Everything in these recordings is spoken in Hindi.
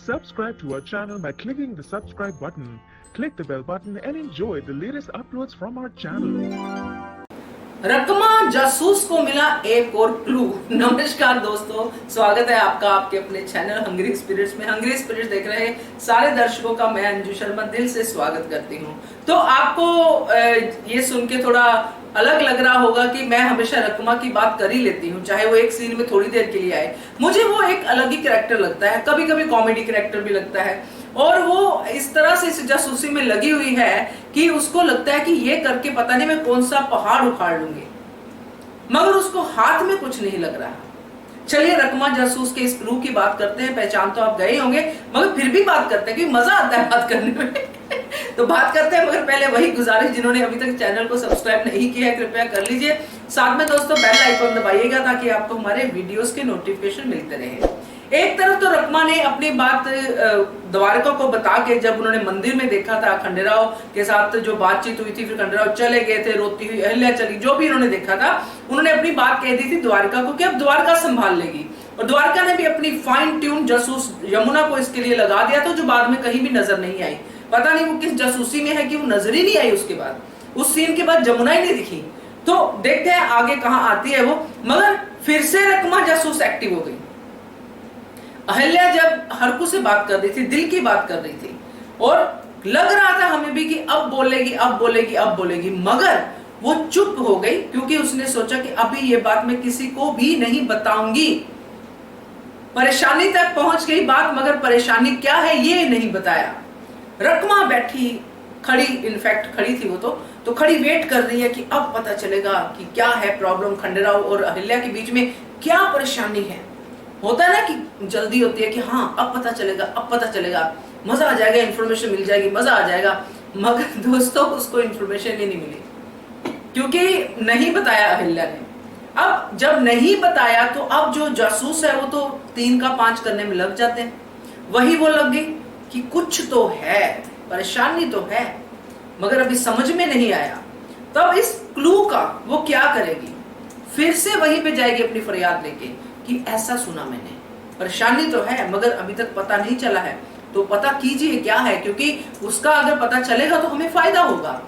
Subscribe to our channel by clicking the subscribe button. Click the bell button and enjoy the latest uploads from our channel. रकमा जासूस को मिला एक और क्लू। नमस्कार दोस्तों, स्वागत है आपका आपके अपने चैनल हंग्री स्पिरिट्स में। हंग्री स्पिरिट्स देख रहे सारे दर्शकों का मैं अंजू शर्मा दिल से स्वागत करती हूँ। तो आपको ये सुन के थोड़ा अलग लग रहा होगा कि मैं हमेशा रकमा की बात कर ही लेती हूँ, चाहे वो एक सीन में थोड़ी देर के लिए आए। मुझे वो एक अलग ही कैरेक्टर लगता है, कभी कभी कॉमेडी कैरेक्टर भी लगता है, और वो इस तरह से इस जासूसी में लगी हुई है कि उसको लगता है कि ये करके पता नहीं मैं कौन सा पहाड़ उखाड़ लूंगी, मगर उसको हाथ में कुछ नहीं लग रहा। चलिए रकमा जासूस के इस क्लू की बात करते हैं। पहचान तो आप गए होंगे, मगर फिर भी बात करते हैं क्योंकि मजा आता है बात करने में। तो बात करते हैं, मगर पहले वही गुजारिश, जिन्होंने अभी तक चैनल को सब्सक्राइब नहीं किया है कृपया कर लीजिए। साथ में दोस्तों बेल आइकन दबाइएगा ताकि आपको हमारे वीडियोस के नोटिफिकेशन मिलते रहे। एक तरफ तो रकमा ने अपनी बात द्वारका को बता के, जब उन्होंने मंदिर में देखा था खंडेराव के साथ जो बातचीत हुई थी, फिर खंडेराव चले गए थे, रोती हुई अहल्या चली, जो भी उन्होंने देखा था, उन्होंने अपनी बात कह दी थी द्वारका को कि अब द्वारका संभाल लेगी। और द्वारका ने भी अपनी फाइन ट्यून जासूस यमुना को इसके लिए लगा दिया था, जो बाद में कहीं भी नजर नहीं आई। पता नहीं वो किस जासूसी में है कि वो नजर ही नहीं आई। उसके बाद उस सीन के बाद यमुना ही नहीं दिखी। तो देखते हैं आगे कहां आती है वो। मगर फिर से रकमा जासूस एक्टिव हो गई। अहल्या जब हरकू से बात कर रही थी, दिल की बात कर रही थी, और लग रहा था हमें भी कि अब बोलेगी अब बोलेगी अब बोलेगी, मगर वो चुप हो गई क्योंकि उसने सोचा कि अभी ये बात मैं किसी को भी नहीं बताऊंगी। परेशानी तक पहुंच गई बात, मगर परेशानी क्या है ये नहीं बताया। रकमा बैठी खड़ी, इनफैक्ट खड़ी थी वो तो खड़ी वेट कर रही है कि अब पता चलेगा कि क्या है प्रॉब्लम, खंडेराव और अहल्या के बीच में क्या परेशानी है। होता है ना कि जल्दी होती है कि हाँ अब पता चलेगा, अब पता चलेगा, मजा आ जाएगा, इंफॉर्मेशन मिल जाएगी, मजा आ जाएगा। मगर दोस्तों उसको इंफॉर्मेशन ही नहीं मिली क्योंकि नहीं बताया अहल्या ने। अब जब नहीं बताया तो अब जो जासूस है वो तो 3 का 5 करने में लग जाते हैं। वही वो लग गई कि कुछ तो है, परेशानी तो है, मगर अभी समझ में नहीं आया। तब इस क्लू का वो क्या करेगी, फिर से वहीं पे जाएगी अपनी फरियाद लेके कि ऐसा सुना मैंने, परेशानी तो है मगर अभी तक पता नहीं चला है, तो पता कीजिए क्या है, क्योंकि उसका अगर पता चलेगा तो हमें फायदा होगा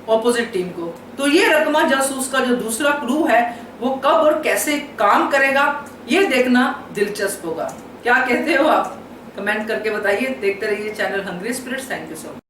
ऑपोजिट टीम को। तो ये रकमा जासूस का जो दूसरा क्लू है वो कब और कैसे काम करेगा ये देखना दिलचस्प होगा। क्या कहते हो आप, कमेंट करके बताइए। देखते रहिए channel hungry spirits. Thank you so much.